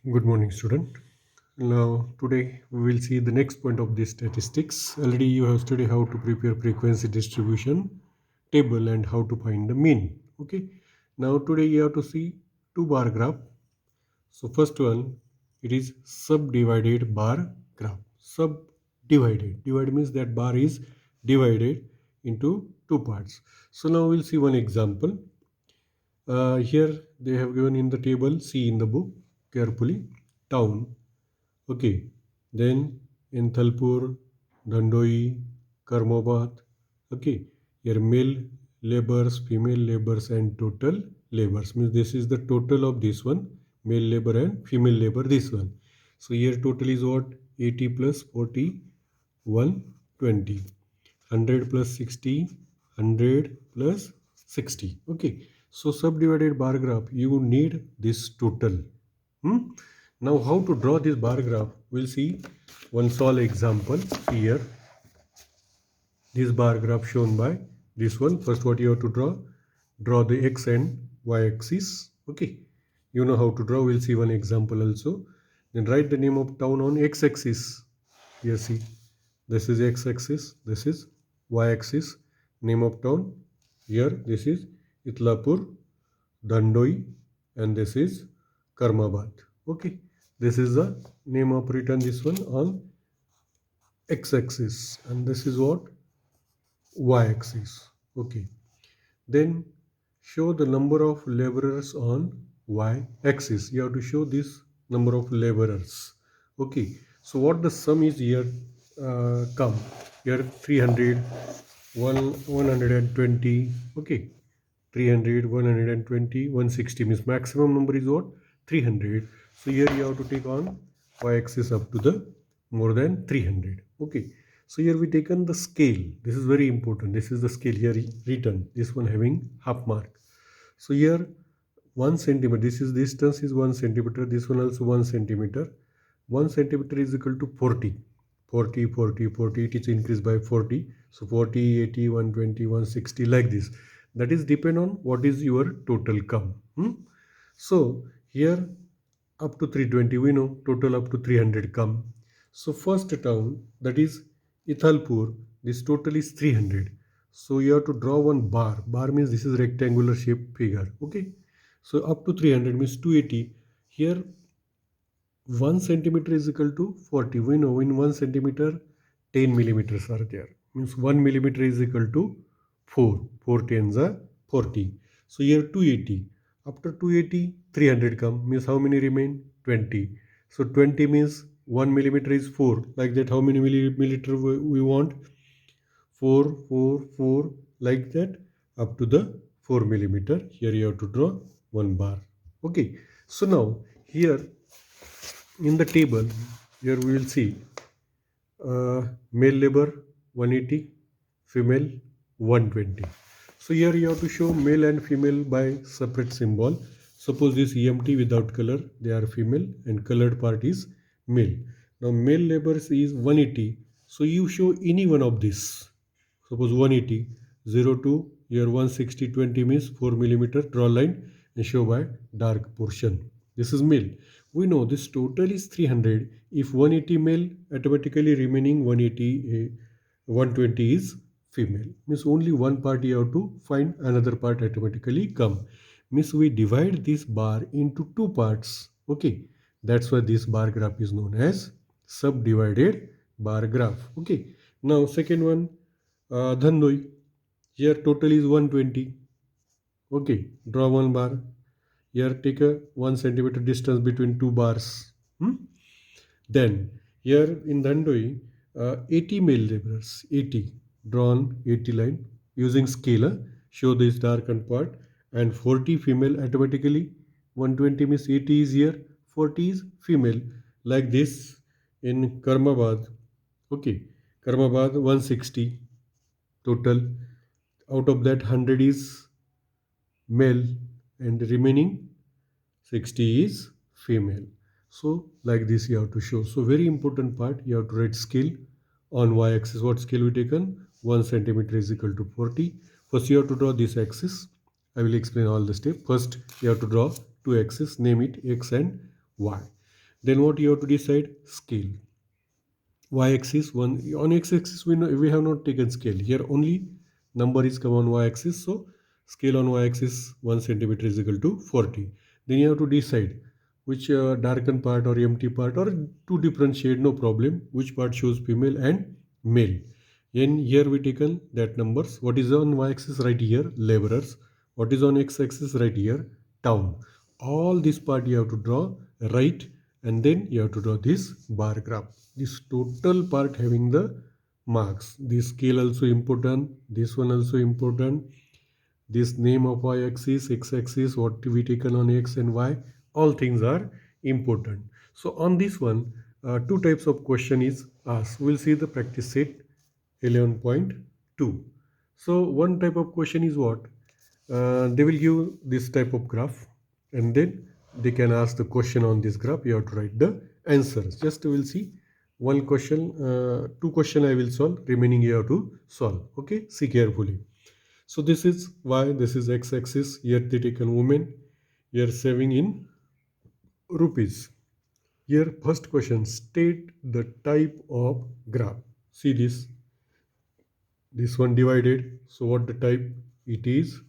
Good morning, student. Now, today we will see the next point of this statistics. Already you have studied how to prepare frequency distribution table and how to find the mean. Okay. Now, today you have to see two bar graph. So, first one, it is subdivided bar graph. Subdivided. Divide means that bar is divided into two parts. So, now we'll see one example. Here they have given in the table, see in the book carefully, town. Okay. Then in Thalpur, Dandoi, Karmabad. Okay. Here male laborers, female laborers, and total laborers. Means this is the total of this one, male labor and female labor, this one. So here total is what? 80 plus 40, 120. 100 plus 60, 100 plus 60. Okay. So subdivided bar graph, you need this total. Hmm? Now, how to draw this bar graph? We'll see one small example here. This bar graph shown by this one. First, what you have to draw the x and y axis. Okay, you know how to draw. We'll see one example also. Then write the name of town on x axis. Here, see, this is x axis, this is y axis. Name of town. Here, this is Itlapur, Dandoi, and this is Karmabad. Okay, this is the name of written this one on x-axis, and this is what y-axis. Okay, then show the number of laborers on y-axis. You have to show this number of laborers. Okay, so what the sum is here? Come here 300, 120. Okay, 300, 120, 160 means maximum number is what? 300. So here you have to take on y-axis up to the more than 300. Okay. So here we taken the scale. This is very important. This is the scale here written. This one having half mark. So here 1 centimeter. This is distance is 1 centimeter. This one also 1 centimeter. 1 centimeter is equal to 40. 40, 40, 40. It is increased by 40. So 40, 80, 120, 160 like this. That is depend on what is your total come. So here up to 320 we know total up to 300 come. So first town, that is Ithalpur, this total is 300. So you have to draw one bar. Bar means this is rectangular shape figure. Okay. So up to 300 means 280. Here 1 centimeter is equal to 40. We know in 1 centimeter 10 millimeters are there. Means 1 millimeter is equal to 4. 4 tens are 40. So here 280. After 280, 300 come. Means how many remain? 20. So 20 means 1 millimeter is 4. Like that, how many millimeter we want? 4, 4, 4. Like that, up to the 4 millimeter. Here you have to draw one bar. Okay. So now here in the table, here we will see male labor 180, female 120. So here you have to show male and female by separate symbol. Suppose this EMT without color, they are female, and colored part is male. Now male labor is 180. So you show any one of this. Suppose 180, 0 to here 160, 20 means 4 millimeter. Draw line and show by dark portion. This is male. We know this total is 300. If 180 male, automatically remaining 180, 120 is female. Means only one part you have to find, another part automatically come. Means we divide this bar into two parts. Okay. That's why this bar graph is known as subdivided bar graph. Okay. Now second one, Dhandoi. Here total is 120. Okay. Draw one bar. Here take a 1 centimeter distance between two bars. Then here in Dandoi, 80 male laborers, 80, drawn 80 line using scalar, show this darkened part, and 40 female automatically. 120 means 80 is here, 40 is female. Like this in Karmabad. Okay, Karmabad 160 total. Out of that 100 is male and the remaining 60 is female. So like this you have to show. So very important part, you have to write scale on y-axis. What scale we taken? 1 centimeter is equal to 40. First you have to draw this axis. I will explain all the step. First you have to draw two axes, name it x and y. Then what you have to decide? Scale. Y-axis, one on x-axis we have not taken scale. Here only number is come on y-axis, so scale on y-axis 1 centimeter is equal to 40. Then you have to decide which darken part or empty part, or to differentiate, no problem, which part shows female and male. And here we taken that numbers. What is on y-axis? Right here laborers. What is on x-axis? Right here town. All this part you have to draw right, and then you have to draw this bar graph, this total part having the marks. This scale also important, this one also important, this name of y-axis, x-axis, what we taken on x and y, all things are important. So on this one, two types of question is asked. We'll see the practice set 11.2. So one type of question is what? They will give this type of graph, and then they can ask the question on this graph. You have to write the answers. Just we'll see one question, two question I will solve, remaining you have to solve. Okay, see carefully. So this is y, this is x-axis. Here they taken women. Here saving in rupees. Here first question, state the type of graph. See this one divided. So what the type? It is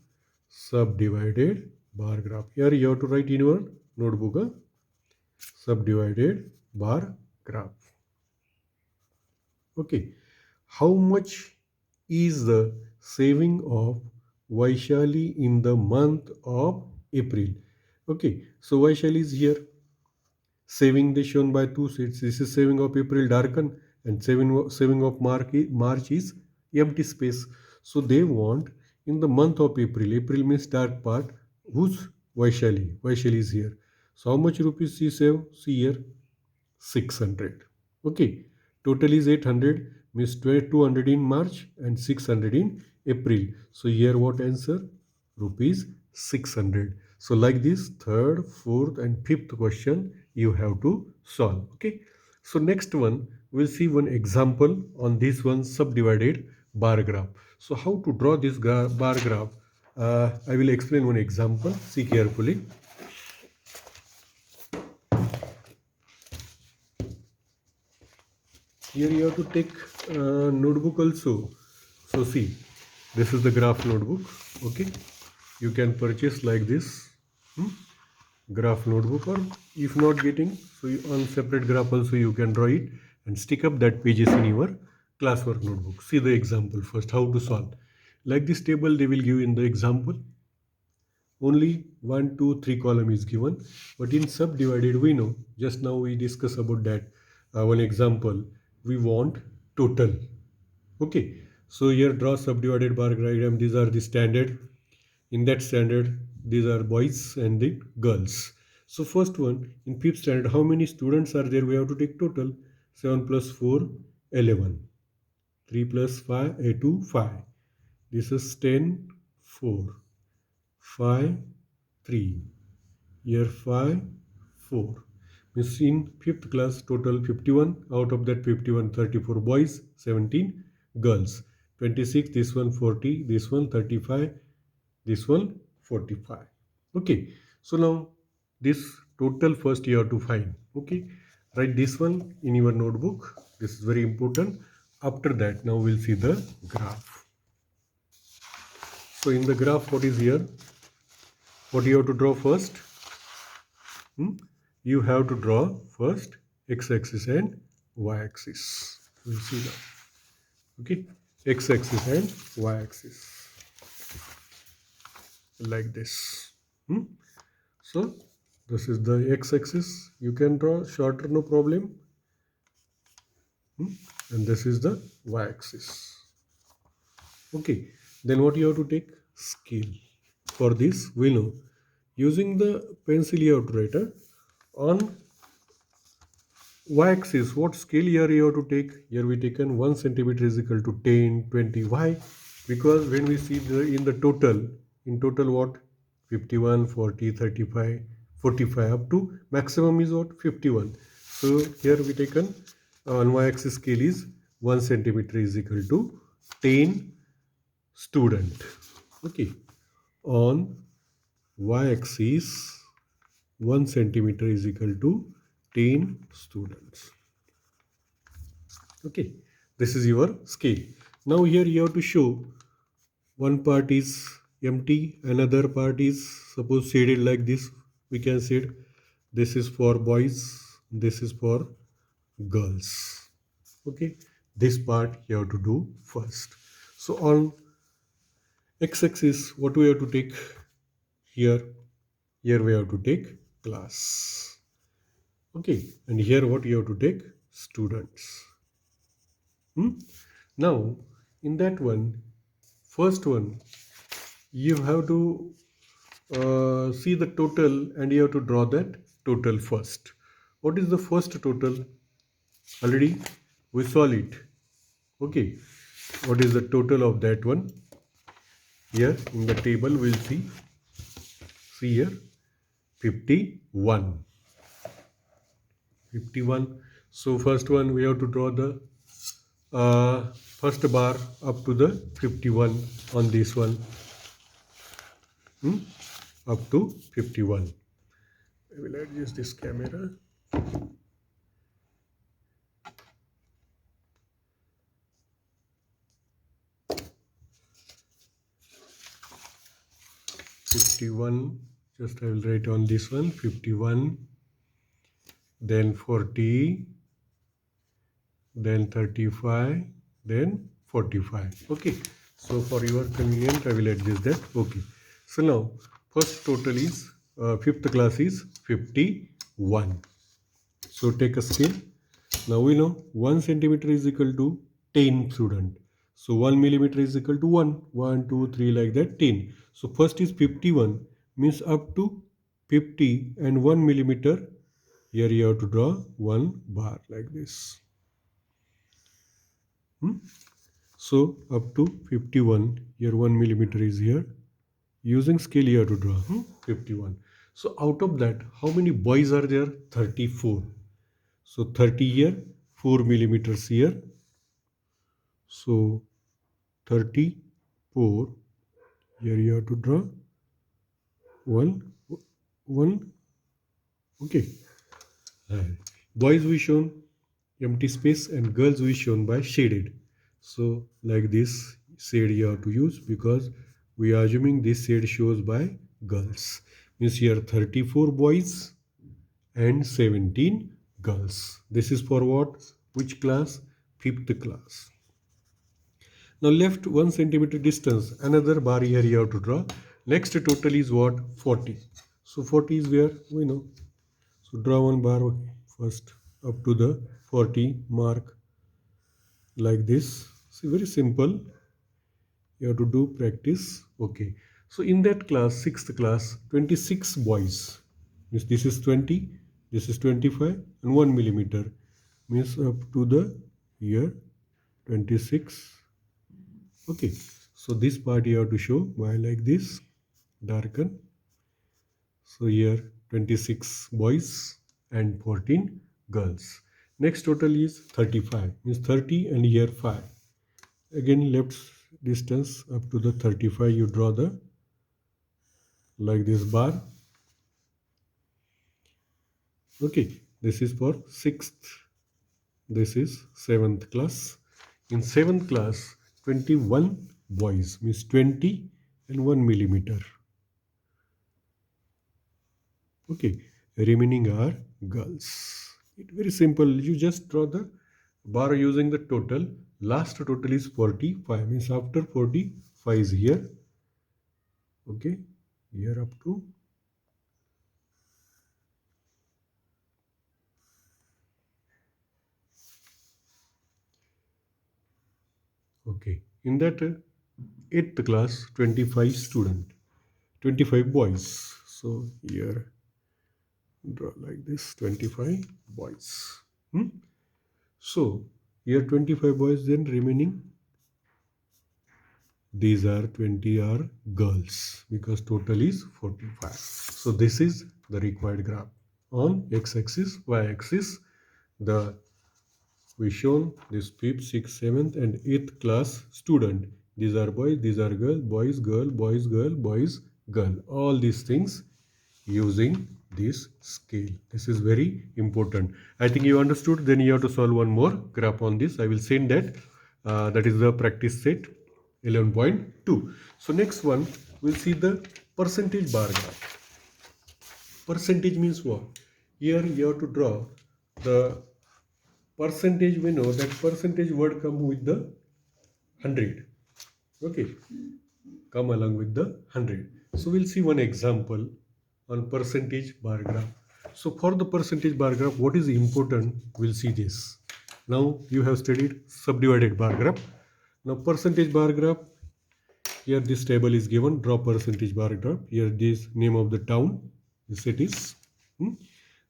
subdivided bar graph. Here you have to write in your notebook subdivided bar graph. Okay, how much is the saving of Vaishali in the month of April? Okay, so Vaishali is here. Saving is shown by two sets. This is saving of April darken, and saving of March is empty space. So they want in the month of April. April means dark part. Who's Vaishali? Vaishali is here. So how much rupees she save? See here, 600. Okay, total is 800, means 200 in March and 600 in April. So here what answer? Rupees 600. So like this, third, fourth and fifth question you have to solve. Okay, so next one we'll see one example on this one, subdivided bar graph. So how to draw this bar graph? I will explain one example. See carefully. Here you have to take notebook also. So see, this is the graph notebook. Okay, you can purchase like this graph notebook, or if not getting, so on separate graph also you can draw it and stick up that pages in your classwork notebook. See the example first, how to solve. Like this table they will give in the example. Only 1, 2, 3 column is given, but in subdivided we know, just now we discuss about that one example, we want total. Okay, so here draw subdivided bar diagram. These are the standard. In that standard, these are boys and the girls. So first one, in fifth standard, how many students are there? We have to take total. 7 plus 4, 11. 3 plus 5, 2, 5. This is 10, 4. 5, 3. Here 5, 4. Means in fifth class total 51. Out of that 51, 34 boys, 17 girls. 26, this one 40, this one 35, this one 45. Okay, so now this total first you have to find. Okay, write this one in your notebook. This is very important. After that, now we'll see the graph. So in the graph, what is here? What you have to draw first? You have to draw first x-axis and y-axis. We'll see that. Okay, x-axis and y-axis like this. So this is the x-axis. You can draw shorter, no problem. And this is the y-axis. Okay, then what you have to take? Scale. For this, we know using the pencil you have to write on y-axis. What scale here you have to take? Here we taken 1 centimeter is equal to 10, 20. Why? Because when we see in total what? 51, 40, 35, 45 up to maximum is what? 51. So here we taken on y-axis scale is 1 centimeter is equal to 10 student. Okay, on y-axis 1 centimeter is equal to 10 students. Okay, this is your scale. Now here you have to show one part is empty, another part is suppose shaded like this. We can say this is for boys, this is for girls. Okay, this part you have to do first. So on x-axis, what we have to take here? Here we have to take class. Okay, and here what you have to take? Students. Now in that one, first one, you have to see the total and you have to draw that total first. What is the first total? Already we saw it. Okay, what is the total of that one? Here in the table we'll see here 51. So first one we have to draw the first bar up to the 51 on this one. Up to 51. I will adjust this camera. Just I will write on this one 51, then 40, then 35, then 45. Okay, so for your convenience I will adjust that. Okay, so now first total is fifth class is 51. So take a scale. Now we know 1 centimeter is equal to 10 student. So 1 millimeter is equal to 1, 1, 2, 3 like that 10. So first is 51 means up to 50 and 1 millimeter. Here you have to draw one bar like this. So up to 51, here 1 millimeter is here. Using scale you have to draw 51. So out of that, how many boys are there? 34. So 30 here, 4 millimeters here. So 34. Here you have to draw one. Okay. Boys we shown empty space and girls we shown by shaded. So like this shade you have to use because we are assuming this shade shows by girls. Means here 34 boys and 17 girls. This is for what? Which class? 5th class. Now left 1 centimeter distance, another bar here you have to draw. Next total is what? 40. So 40 is where? We know. So draw one bar first up to the 40 mark like this. See, very simple. You have to do practice. Okay. So in that class, 6th class, 26 boys. Means this is 20, this is 25 and 1 millimeter. Means up to the here 26. Okay. So this part you have to show by like this. Darken. So here 26 boys and 14 girls. Next total is 35. Means 30 and here 5. Again left distance up to the 35 you draw the like this bar. Okay, this is for 6th. This is 7th class. In 7th class 21 boys means 20 and 1 millimeter. Okay, remaining are girls. Very simple. You just draw the bar using the total. Last total is 45. Means after 45 is here. Okay, here up to. Okay, in that 8th class, 25 student, 25 boys. So here draw like this 25 boys. So here 25 boys, then remaining these are 20 are girls because total is 45. So this is the required graph. On x-axis, y-axis, the we shown this 5th, 6th, 7th and 8th class student. These are boys, these are girls, boys, girl, boys, girl, boys, girl. All these things using this scale. This is very important. I think you understood. Then you have to solve one more graph on this. I will send that. That is the practice set 11.2. So next one, we'll see the percentage bar graph. Percentage means what? Here you have to draw the percentage. We know that percentage word come with the 100. Okay, come along with the 100. So we'll see one example on percentage bar graph. So for the percentage bar graph, what is important? We'll see this. Now you have studied subdivided bar graph. Now percentage bar graph, here this table is given, draw percentage bar graph. Here this name of the town, the cities.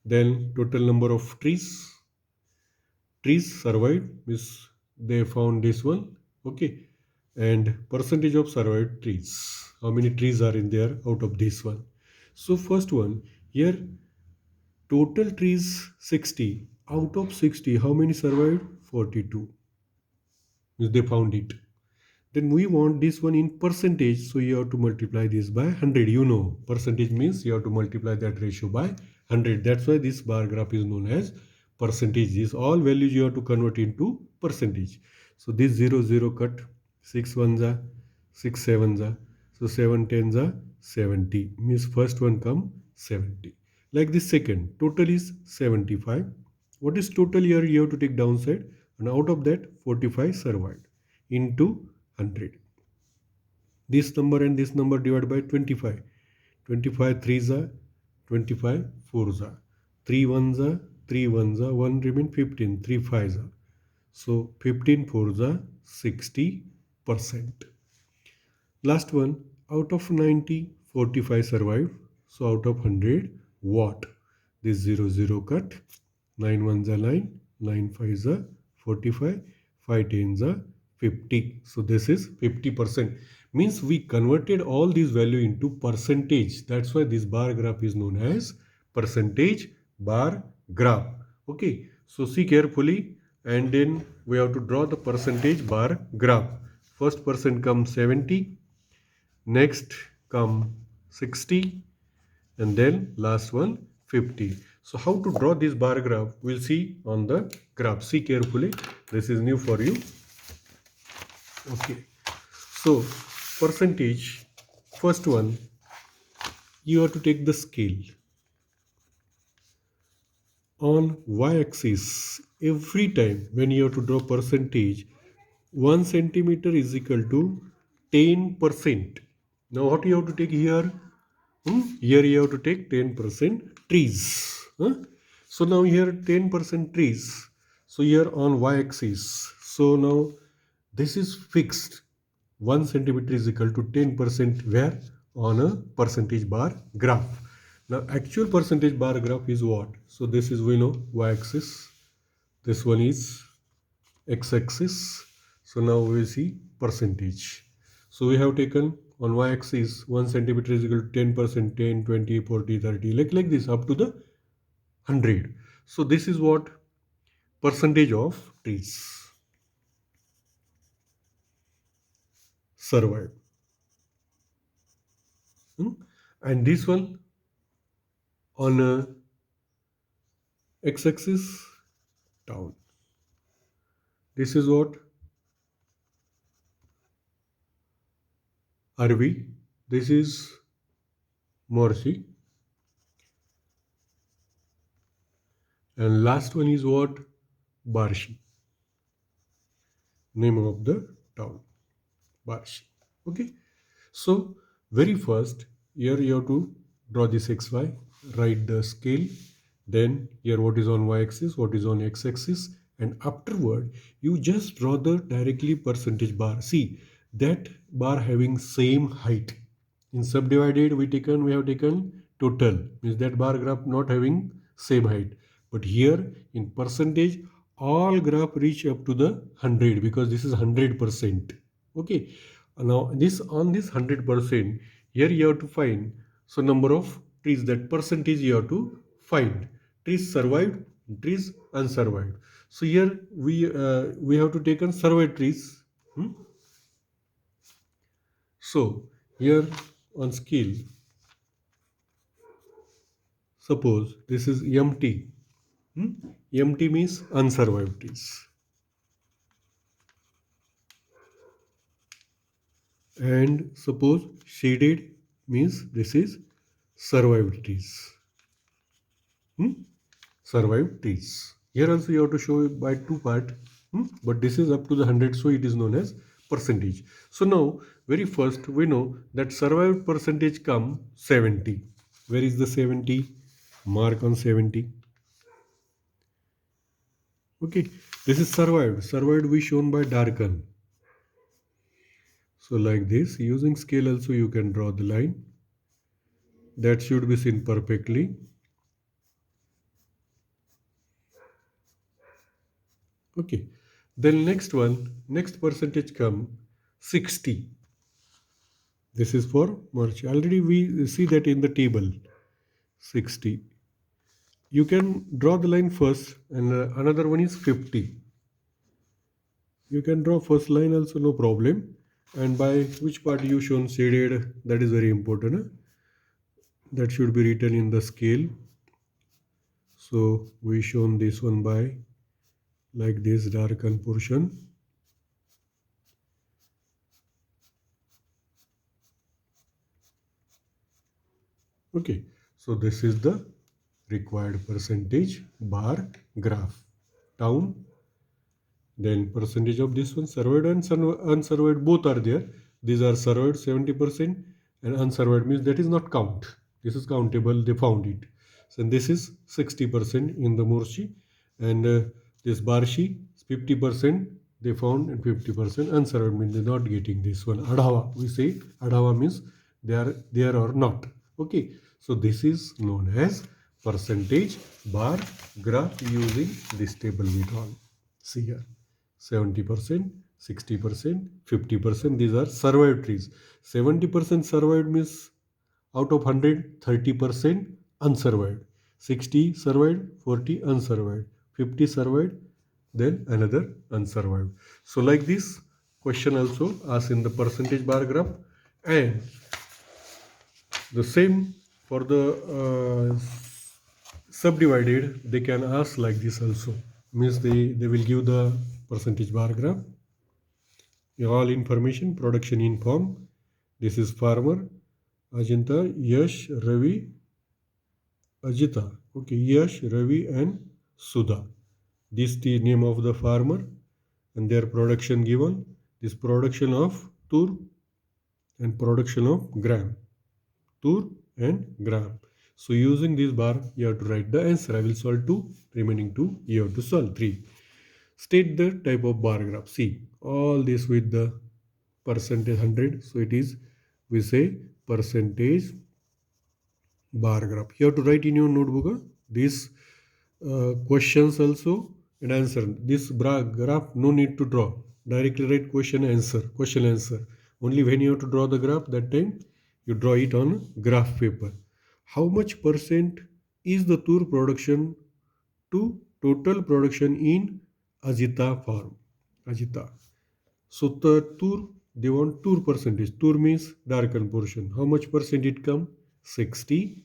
Then total number of trees survived, means they found this one. Okay, and percentage of survived trees, how many trees are in there out of this one. So first one, here total trees 60, out of 60 how many survived? 42, means they found it. Then we want this one in percentage, so you have to multiply this by 100. You know percentage means you have to multiply that ratio by 100. That's why this bar graph is known as percentage. These all values you have to convert into percentage. So this 0 0 cut, 6 1s are 6 7s are, so 7 10s are 70, means first one come 70. Like this second, total is 75. What is total here? You have to take downside, and out of that 45 survived into 100. This number and this number divided by 25. 25 3s are, 25 4s are, 3 1s are, 3 1s are, 1 remain 15, 3 5s are. So 15 4s are 60%. Last one, out of 90, 45 survive. So out of 100, what? This 0 0 cut, 9 1s are 9, 9 5s are 45, 5 10s are 50. So this is 50%. Means we converted all these value into percentage. That's why this bar graph is known as percentage bar graph. Okay, so see carefully, and then we have to draw the percentage bar graph. First percent comes 70, next come 60, and then last one 50. So how to draw this bar graph, we'll see on the graph. See carefully, this is new for you. Okay, so percentage, first one, you have to take the scale. On y-axis, every time when you have to draw percentage, 1 centimeter is equal to 10%. Now what you have to take here? Here you have to take 10% trees. So now here 10% trees. So here on y-axis. So now this is fixed. 1 centimeter is equal to 10% where? On a percentage bar graph. Now actual percentage bar graph is what? So this is, we know, y-axis. This one is x-axis. So now we will see percentage. So we have taken on y-axis 1 centimeter is equal to 10%, 10, 20, 40, 30, like this up to the 100. So this is what? Percentage of trees survived. And this one on a x-axis, town. This is what? Arvi. This is Morsi. And last one is what? Barshi. Name of the town. Barshi. Okay. So very first, here you have to draw this xy, write the scale. Then here what is on y-axis, what is on x-axis, and afterward you just draw the directly percentage bar. See that bar having same height. In subdivided we have taken total, means that bar graph not having same height. But here in percentage, all graph reach up to the 100 because this is 100%. Okay. Now this on this 100%, here you have to find, so number of trees, that percentage you have to find. Trees survived, trees unsurvived. So here we have to take on survived trees. So here on scale, Suppose this is empty. Empty means unsurvived trees. And suppose shaded means this is survived trees. Survived trees. Here also you have to show by two part, but this is up to the 100, so it is known as percentage. So now very first we know that survived percentage come 70. Where is the 70? Mark on 70. Okay, this is survived. Survived we shown by darken. So like this, using scale also you can draw the line. That should be seen perfectly. Okay, then next percentage come 60. This is for March. Already we see that in the table 60. You can draw the line first, and another one is 50. You can draw first line also, no problem. And by which part you shown shaded, that is very important. That should be written in the scale. So we shown this one by like this darken portion. Okay, so this is the required percentage bar graph. Down, then percentage of this one, survived and unsurvived both are there. These are survived 70% and unsurvived means that is not count. This is countable, they found it. So this is 60% in the Morshi, and this Barshi 50% they found, and 50% unsurvived means they're not getting this one. Adhava, we say Adhava means they are there or not. Okay, so this is known as percentage bar graph using this table we draw. See here, 70%, 60%, 50%. These are survived trees. 70% survived means out of 100, 30% unsurvived. 60 survived, 40 unsurvived, 50 survived, then another unsurvived. So like this question also asked in the percentage bar graph, and the same for the subdivided, they can ask like this also. Means they will give the percentage bar graph. All information, production in form. This is farmer, Ajanta, Yash, Ravi, Ajita. Okay, Yash, Ravi and Sudha. This is the name of the farmer and their production given. This production of tur and production of gram. Tur and gram. So using this bar, you have to write the answer. I will solve 2, remaining 2, you have to solve 3. State the type of bar graph. See, all this with the percentage 100. So it is, we say percentage bar graph. You have to write in your notebook these questions also and answer. This graph no need to draw. Directly write question answer. Only when you have to draw the graph, that time you draw it on graph paper. How much percent is the tur production to total production in Ajita farm? Ajita. So the tur, they want tur percentage. Tur means darken portion. How much percent it come? 60%.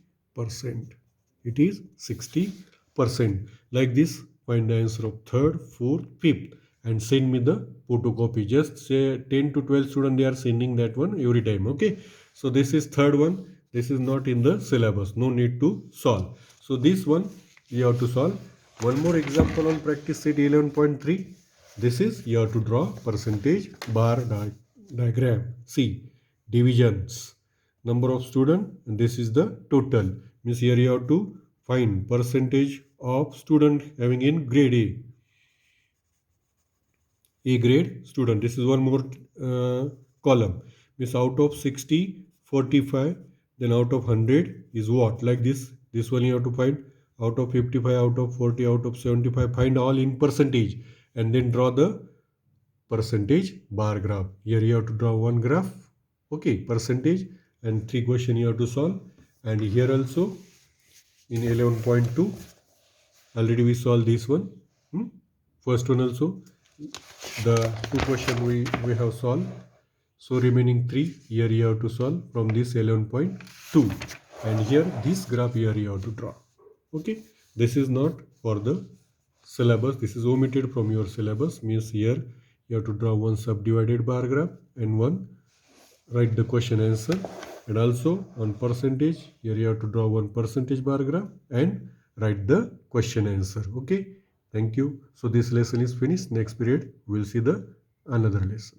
It is 60%. Like this, find the answer of third, fourth, fifth, and send me the photocopy. Just say 10 to 12 students, they are sending that one every time. Okay. So this is third one. This is not in the syllabus. No need to solve. So this one you have to solve. One more example on practice set 11.3. This is you have to draw percentage bar diagram. See, divisions, number of students, and this is the total. Means here you have to find percentage of student having in grade A grade student. This is one more column. Means out of 60, 45, then out of 100 is what? Like this. This one you have to find out of 55, out of 40, out of 75. Find all in percentage and then draw the percentage bar graph. Here you have to draw one graph. Okay, percentage, and 3 questions you have to solve. And here also in 11.2 already we solved this one. First one also the 2 questions we have solved. So remaining 3 here you have to solve from this 11.2, and here this graph here you have to draw. Okay, this is not for the syllabus, this is omitted from your syllabus. Means here you have to draw one subdivided bar graph and one write the question answer, and also on percentage here you have to draw one percentage bar graph and write the question answer. Okay, thank you. So this lesson is finished. Next period we will see the another lesson.